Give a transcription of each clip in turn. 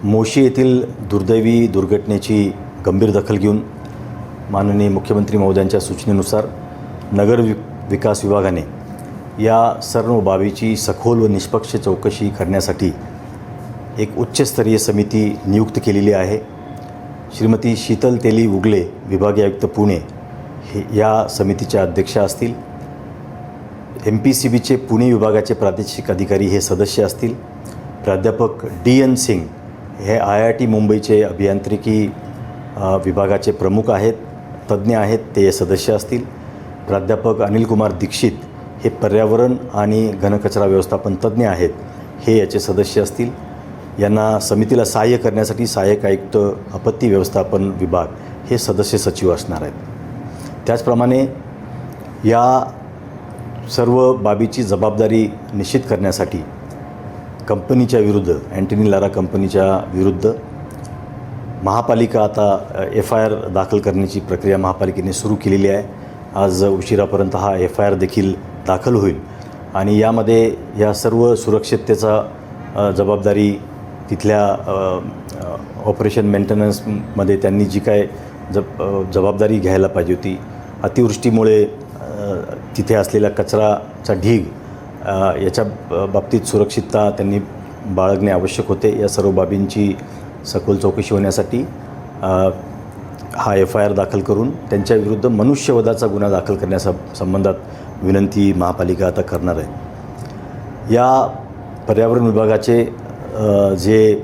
मोशी येथील दुर्दैवी दुर्घटनेची गंभीर दखल घेऊन माननीय मुख्यमंत्री महोदयांच्या सूचनेनुसार नगर विकास विभागाने या सर्व बाबीची सखोल व निष्पक्ष चौकशी करण्यासाठी एक उच्चस्तरीय समिती नियुक्त केलेली आहे। श्रीमती शीतल तेली उगले, विभागीय आयुक्त पुणे, हे या समितीच्या अध्यक्षा असतील। MPCBचे पुणे विभागाचे प्रादेशिक अधिकारी हे सदस्य असतील। प्राध्यापक DN सिंग हे IIT मुंबईचे अभियांत्रिकी विभागाचे प्रमुख आहेत, तज्ज्ञ आहेत, ते सदस्य असतील। प्राध्यापक अनिल कुमार दीक्षित हे पर्यावरण आणि घनकचरा व्यवस्थापन तज्ज्ञ आहेत, हे याचे सदस्य असतील। यांना समितीला सहाय्य करण्यासाठी सहाय्यक आयुक्त आपत्ती व्यवस्थापन विभाग हे सदस्य सचिव असणार आहेत। त्याचप्रमाणे या सर्व बाबीची जबाबदारी निश्चित करण्यासाठी कंपनीच्या विरुद्ध, अँटनी लारा कंपनीच्या विरुद्ध महापालिका आता FIR दाखल करण्याची प्रक्रिया महापालिकेने सुरू केलेली आहे। आज उशिरापर्यंत हा FIR देखील दाखल होईल आणि यामध्ये या सर्व सुरक्षिततेचा जबाबदारी तिथल्या ऑपरेशन मेंटेनन्समध्ये त्यांनी जी काय जबाबदारी घ्यायला पाहिजे होती, अतिवृष्टीमुळे तिथे असलेल्या कचराचा ढीग याच्या बाबतीत सुरक्षितता त्यांनी बाळगणे आवश्यक होते। या सर्व बाबींची सखोल चौकशी होण्यासाठी हा FIR दाखल करून त्यांच्याविरुद्ध मनुष्यवधाचा गुन्हा दाखल करण्याच्या संबंधात विनंती महापालिका आता करणार आहे। या पर्यावरण विभागाचे जे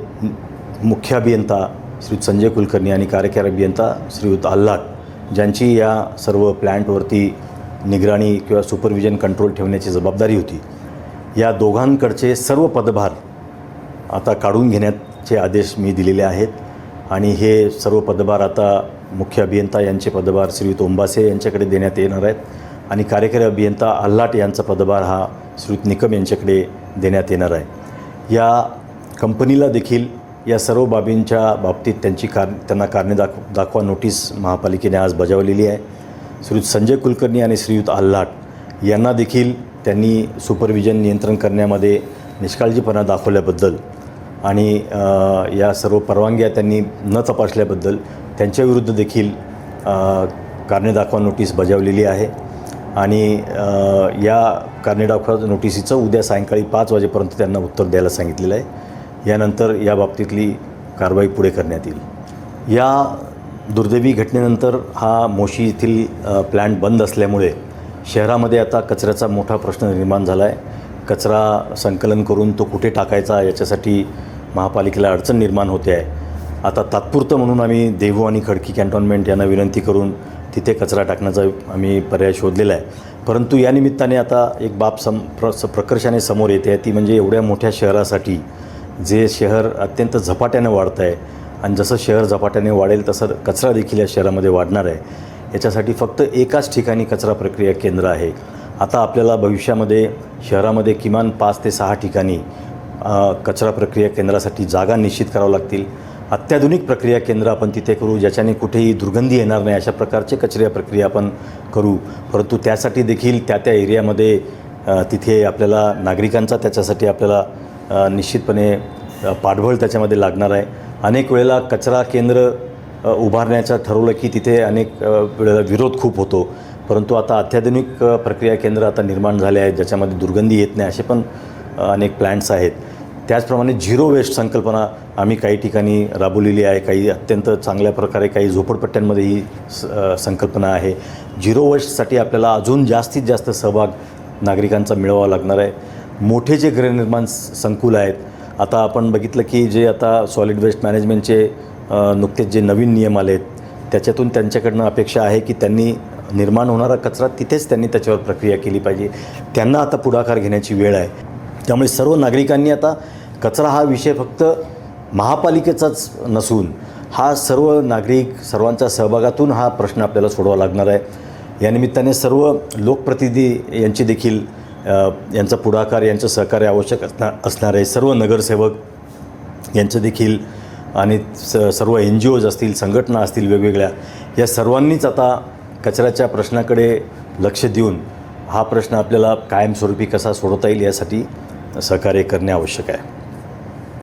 मुख्य अभियंता श्री संजय कुलकर्णी आणि कार्यकारी अभियंता श्रीयुत आल्हाट, ज्यांची या सर्व प्लॅन्टवरती निगराणी किंवा सुपरविजन कंट्रोल ठेवण्याची जबाबदारी होती, या दोघांकडचे सर्व पदभार आता काढून घेण्याचे आदेश मी दिलेले आहेत आणि हे सर्व पदभार आता मुख्य अभियंता यांचे पदभार श्रीयुत ओंबासे यांच्याकडे देण्यात येणार आहेत आणि कार्यकारी अभियंता आल्हाट यांचा पदभार हा श्रीयुत निकम यांच्याकडे देण्यात येणार आहे। या कंपनीला देखील या सर्व बाबींच्या बाबतीत त्यांना कारणे दाखवा नोटीस महापालिकेने आज बजावलेली आहे। श्रीयुत संजय कुलकर्णी आणि श्रीयुत आल्हाट यांना देखील त्यांनी सुपरविजन नियंत्रण करण्यामध्ये निष्काळजीपणा दाखवल्याबद्दल आणि या सर्व परवानग्या त्यांनी न तपासल्याबद्दल त्यांच्याविरुद्ध देखील कारणे दाखवा नोटीस बजावलेली आहे आणि या कारणे दाखवा नोटिसीचं उद्या सायंकाळी 5 वाजेपर्यंत त्यांना उत्तर द्यायला सांगितलेलं आहे। यानंतर या बाबतीतली कारवाई पुढे करण्यात येईल। या दुर्दैवी घटनेनंतर हा मोशी येथील प्लॅन्ट बंद असल्यामुळे शहरामध्ये आता कचऱ्याचा मोठा प्रश्न निर्माण झाला आहे। कचरा संकलन करून तो कुठे टाकायचा याच्यासाठी महापालिकेला अडचण निर्माण होते आहे। आता तात्पुरतं म्हणून आम्ही देहू आणि खडकी कॅन्टोन्मेंट यांना विनंती करून तिथे कचरा टाकण्याचा आम्ही पर्याय शोधलेला आहे। परंतु या निमित्ताने आता एक बाब प्रकर्षाने समोर येते आहे, ती म्हणजे एवढ्या मोठ्या शहरासाठी, जे शहर अत्यंत झपाट्याने वाढतं आहे आणि जसं शहर झपाट्याने वाढेल तसं कचरा देखील या शहरामध्ये वाढणार आहे। याच्यासाठी फक्त एकाच ठिकाणी कचरा प्रक्रिया केंद्र आहे। आता आपल्याला भविष्यामध्ये शहरामध्ये किमान 5 ते 6 ठिकाणी कचरा प्रक्रिया केंद्रासाठी जागा निश्चित करावं लागतील। अत्याधुनिक प्रक्रिया केंद्र आपण तिथे करू, ज्याच्याने कुठेही दुर्गंधी येणार नाही, अशा प्रकारचे कचरा प्रक्रिया आपण करू। परंतु त्यासाठी देखील त्या एरियामध्ये तिथे आपल्याला नागरिकांचा त्याच्यासाठी आपल्याला निश्चितपणे पाठबळ त्याच्यामध्ये लागणार आहे। अनेक वेळेला कचरा केंद्र उभारण्याचं ठरवलं की तिथे अनेक वेळेला विरोध खूप होतो, परंतु आता अत्याधुनिक प्रक्रिया केंद्र आता निर्माण झाले आहेत, ज्याच्यामध्ये दुर्गंधी येत नाही, असे पण अनेक प्लॅन्ट्स आहेत। त्याचप्रमाणे झिरो वेस्ट संकल्पना आम्ही काही ठिकाणी राबवलेली आहे, काही अत्यंत चांगल्या प्रकारे, काही झोपडपट्ट्यांमध्ये ही संकल्पना आहे। झिरो वेस्टसाठी आपल्याला अजून जास्तीत जास्त सहभाग नागरिकांचा मिळवावा लागणार आहे। मोठे जे गृहनिर्माण संकुल आहेत, आता आपण बघितलं की जे आता सॉलिड वेस्ट मॅनेजमेंटचे नुकतेच जे नवीन नियम आले आहेत, त्याच्यातून त्यांच्याकडनं अपेक्षा आहे की त्यांनी निर्माण होणारा कचरा तिथेच त्यांनी त्याच्यावर प्रक्रिया केली पाहिजे। त्यांना आता पुढाकार घेण्याची वेळ आहे। त्यामुळे सर्व नागरिकांनी आता कचरा हा विषय फक्त महापालिकेचाच नसून हा सर्व नागरिक सर्वांच्या सहभागातून हा प्रश्न आपल्याला सोडवावा लागणार आहे। या निमित्ताने सर्व लोकप्रतिनिधी यांची देखील यांचा पुढाकार, यांचं सहकार्य आवश्यक असणार आहे। सर्व नगरसेवक यांचं देखील आणि सर्व NGOज असतील, संघटना असतील वेगवेगळ्या, या सर्वांनीच आता कचऱ्याच्या प्रश्नाकडे लक्ष देऊन हा प्रश्न आपल्याला कायमस्वरूपी कसा सोडवता येईल यासाठी सहकार्य करणे आवश्यक आहे।